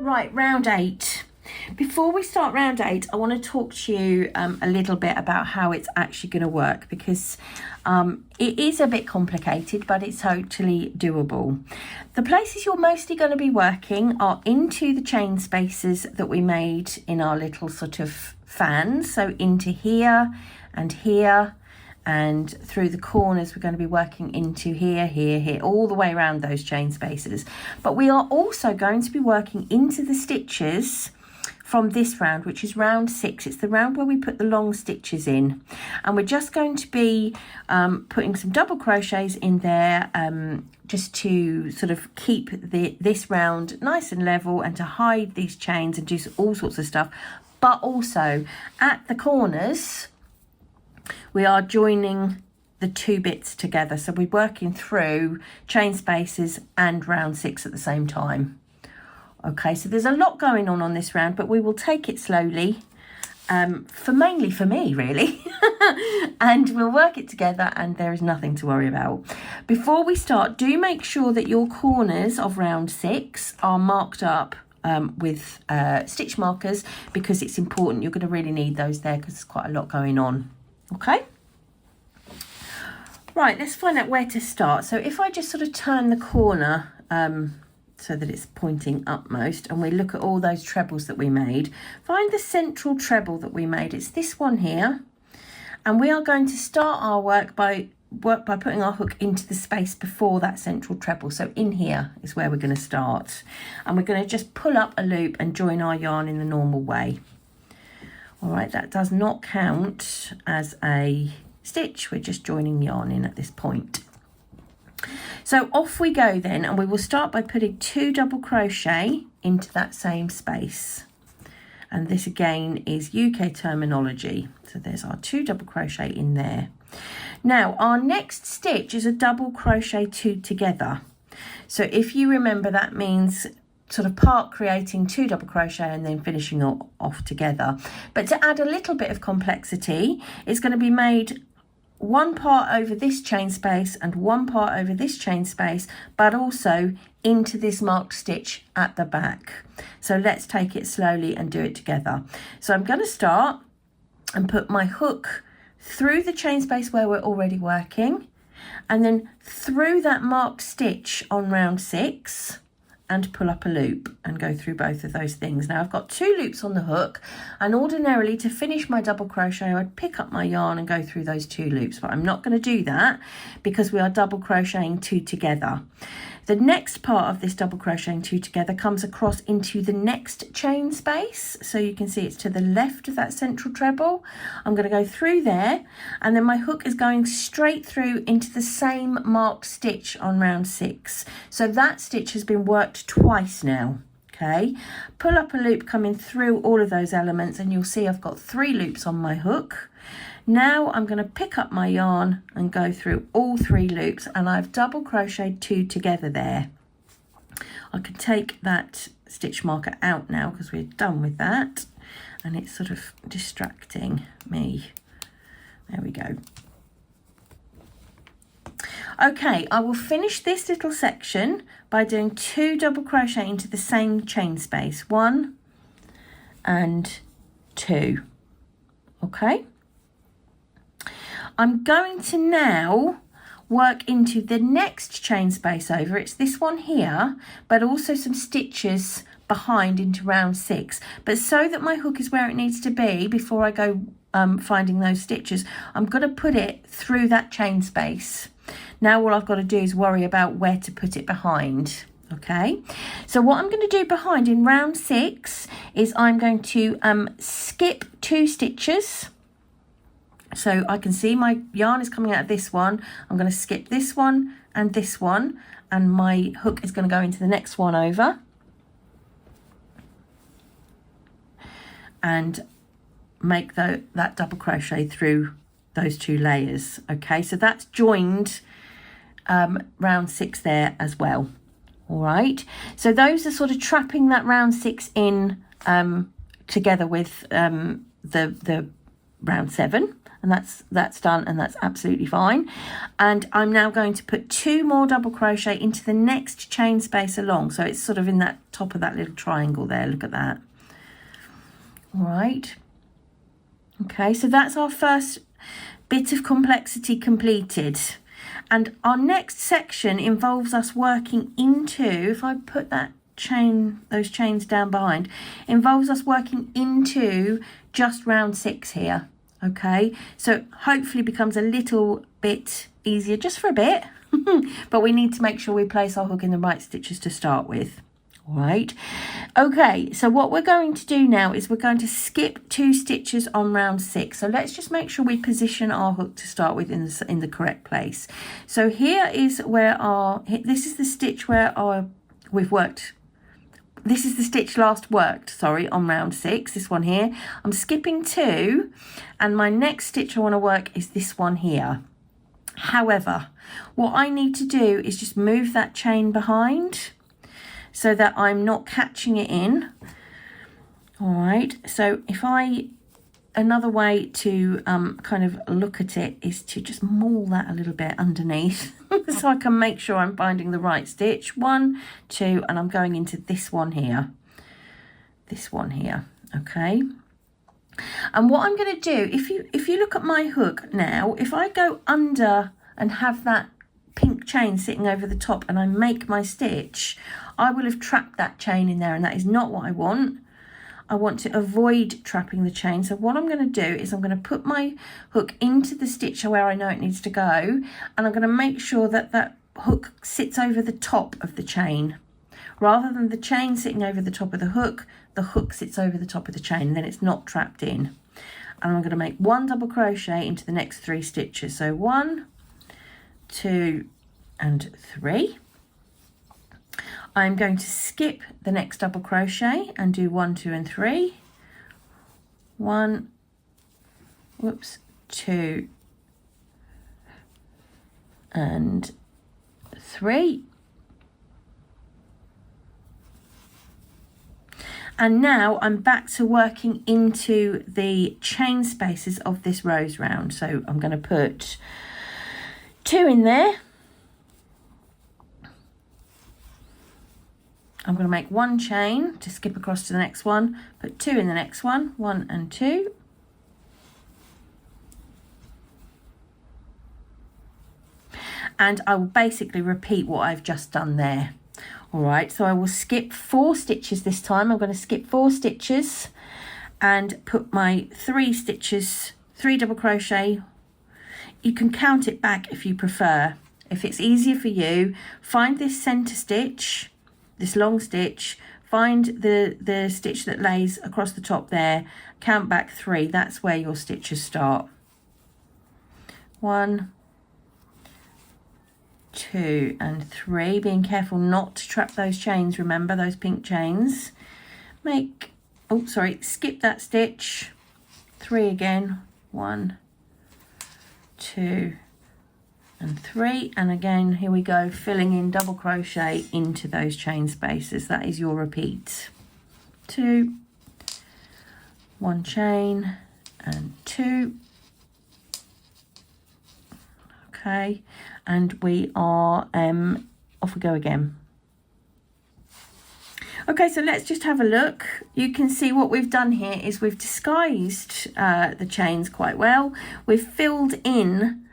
Right, round 8. Before we start round 8, I want to talk to you a little bit about how it's actually going to work, because it is a bit complicated, but it's totally doable. The places you're mostly going to be working are into the chain spaces that we made in our little sort of fans. So into here and here, and through the corners we're going to be working into here, here, here, all the way around those chain spaces. But we are also going to be working into the stitches from this round, which is round 6. It's the round where we put the long stitches in, and we're just going to be putting some double crochets in there just to sort of keep this round nice and level and to hide these chains and do all sorts of stuff. But also at the corners we are joining the two bits together, so we're working through chain spaces and round 6 at the same time. Okay, so there's a lot going on this round, but we will take it slowly, mainly for me really, and we'll work it together and there is nothing to worry about. Before we start, do make sure that your corners of round 6 are marked up with stitch markers, because it's important. You're going to really need those there because there's quite a lot going on. Okay, right, let's find out where to start. So if I just sort of turn the corner so that it's pointing upmost, and we look at all those trebles that we made, find the central treble that we made. It's this one here, and we are going to start our work by putting our hook into the space before that central treble. So in here is where we're going to start, and we're going to just pull up a loop and join our yarn in the normal way. All right, that does not count as a stitch. We're just joining yarn in at this point. So off we go then, and we will start by putting 2 double crochet into that same space. And this again is UK terminology. So there's our 2 double crochet in there. Now our next stitch is a double crochet 2 together. So if you remember, that means sort of part creating 2 double crochet and then finishing off together. But to add a little bit of complexity, it's going to be made one part over this chain space and one part over this chain space, but also into this marked stitch at the back. So let's take it slowly and do it together. So I'm going to start and put my hook through the chain space where we're already working, and then through that marked stitch on round 6, and pull up a loop and go through both of those things. Now I've got 2 loops on the hook, and ordinarily to finish my double crochet I'd pick up my yarn and go through those 2 loops, but I'm not going to do that because we are double crocheting 2 together. The next part of this double crocheting 2 together comes across into the next chain space, so you can see it's to the left of that central treble. I'm going to go through there, and then my hook is going straight through into the same marked stitch on round 6. So that stitch has been worked twice now. Okay, pull up a loop coming through all of those elements, and you'll see I've got 3 loops on my hook. Now I'm going to pick up my yarn and go through all 3 loops, and I've double crocheted 2 together there. I can take that stitch marker out now because we're done with that, and it's sort of distracting me. There we go. Okay, I will finish this little section by doing 2 double crochet into the same chain space, 1 and 2. Okay, I'm going to now work into the next chain space over. It's this one here, but also some stitches behind into round 6. But so that my hook is where it needs to be before I go finding those stitches, I'm going to put it through that chain space. Now all I've got to do is worry about where to put it behind. Okay, so what I'm going to do behind in round 6 is I'm going to skip 2 stitches. So I can see my yarn is coming out of this one. I'm going to skip this one, and my hook is going to go into the next one over. And make that double crochet through those 2 layers. Okay, so that's joined round 6 there as well. All right, so those are sort of trapping that round 6 in together with the round 7. and that's done, and that's absolutely fine. And I'm now going to put 2 more double crochet into the next chain space along, so it's sort of in that top of that little triangle there. Look at that. All right, okay, so that's our first bit of complexity completed. And our next section involves us working into, if I put that chain, those chains down behind, involves us working into just round 6 here. Okay, so hopefully becomes a little bit easier just for a bit, but we need to make sure we place our hook in the right stitches to start with. All right, okay, so what we're going to do now is we're going to skip 2 stitches on round 6. So let's just make sure we position our hook to start with in the correct place. So here is where this is the stitch where we've worked. This is the stitch last worked, sorry, on round 6, this one here. I'm skipping 2, and my next stitch I want to work is this one here. However, what I need to do is just move that chain behind so that I'm not catching it in. All right, so another way to kind of look at it is to just maul that a little bit underneath so I can make sure I'm finding the right stitch. 1, 2, and I'm going into this one here. Okay. And what I'm going to do, if you look at my hook now, if I go under and have that pink chain sitting over the top and I make my stitch, I will have trapped that chain in there, and that is not what I want. I want to avoid trapping the chain. So what I'm going to do is I'm going to put my hook into the stitch where I know it needs to go, and I'm going to make sure that that hook sits over the top of the chain. Rather than the chain sitting over the top of the hook sits over the top of the chain, and then it's not trapped in. And I'm going to make 1 double crochet into the next 3 stitches. So 1, 2, and 3. I'm going to skip the next double crochet and do 1, 2, and 3. 1, 2, and 3. And now I'm back to working into the chain spaces of this rose round. So I'm going to put 2 in there. I'm going to make 1 chain to skip across to the next one, put 2 in the next one, 1 and 2. And I will basically repeat what I've just done there. All right, so I will skip 4 stitches this time. I'm going to skip 4 stitches and put my 3 stitches, 3 double crochet. You can count it back if you prefer. If it's easier for you, find this center stitch, this long stitch, find the stitch that lays across the top there, count back 3. That's where your stitches start. 1, 2, and 3. Being careful not to trap those chains, remember those pink chains. Skip that stitch, 3 again, 1, 2, and 3, and again here we go, filling in double crochet into those chain spaces. That is your repeat. 2, 1 chain, and 2. Okay, and we are off we go again. Okay, so let's just have a look. You can see what we've done here is we've disguised the chains quite well. We've filled in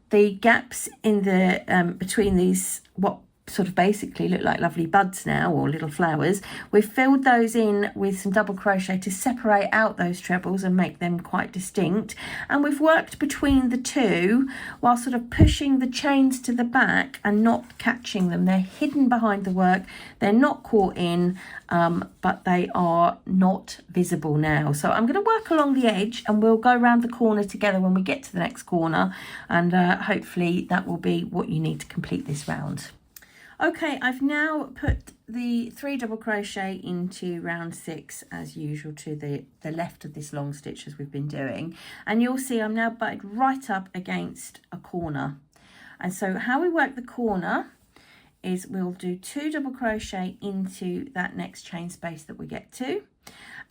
the gaps in the between these, what sort of basically look like lovely buds now, or little flowers. We've filled those in with some double crochet to separate out those trebles and make them quite distinct, and we've worked between the two while sort of pushing the chains to the back and not catching them. They're hidden behind the work, they're not caught in, but they are not visible now. So I'm going to work along the edge and we'll go around the corner together when we get to the next corner, and hopefully that will be what you need to complete this round. Okay, I've now put the 3 double crochet into round 6 as usual to the left of this long stitch as we've been doing, and you'll see I'm now butted right up against a corner. And so how we work the corner is we'll do 2 double crochet into that next chain space that we get to,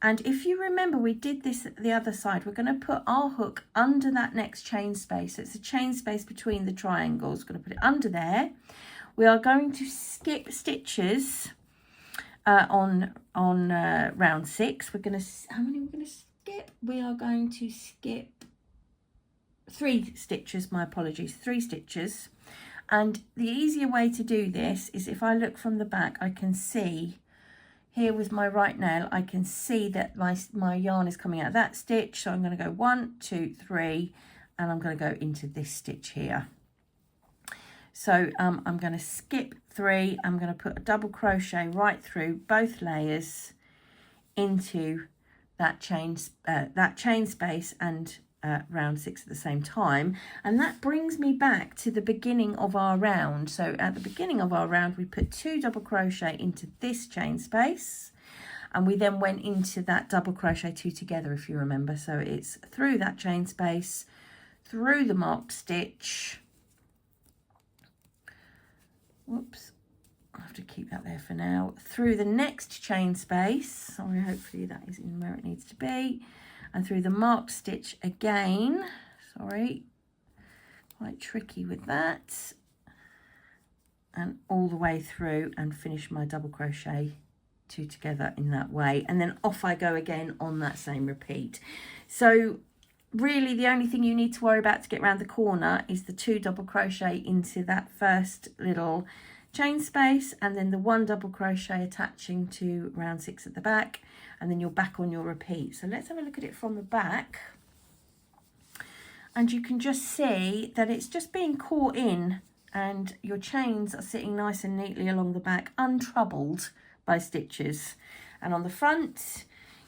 And if you remember, we did this at the other side. We're going to put our hook under that next chain space. So it's a chain space between the triangles. We're going to put it under there. We are going to skip stitches on round 6. We're going to, how many we're going to skip? We are going to skip 3 stitches, my apologies, 3 stitches. And the easier way to do this is if I look from the back, I can see here with my right nail, I can see that my yarn is coming out of that stitch. So I'm going to go 1, 2, 3, and I'm going to go into this stitch here. So I'm going to skip 3. I'm going to put a double crochet right through both layers into that chain space and round 6 at the same time, and that brings me back to the beginning of our round. So at the beginning of our round, we put 2 double crochet into this chain space, and we then went into that double crochet 2 together, if you remember. So it's through that chain space, through the marked stitch. Whoops, I have to keep that there for now. Through the next chain space. Sorry, hopefully that is in where it needs to be. And through the marked stitch again. Sorry, quite tricky with that. And all the way through and finish my double crochet 2 together in that way. And then off I go again on that same repeat. So really the only thing you need to worry about to get around the corner is the 2 double crochet into that first little chain space, and then the 1 double crochet attaching to round 6 at the back, and then you're back on your repeat. So let's have a look at it from the back, and you can just see that it's just being caught in, and your chains are sitting nice and neatly along the back, untroubled by stitches. And on the front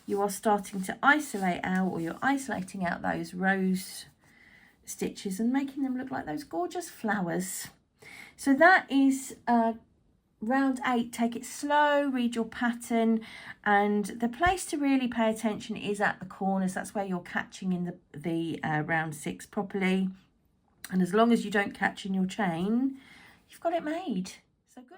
you are starting to isolate out, or you're isolating out those rose stitches and making them look like those gorgeous flowers. So that is round 8. Take it slow, read your pattern, and the place to really pay attention is at the corners. That's where you're catching in the round 6 properly, and as long as you don't catch in your chain, you've got it made. So good.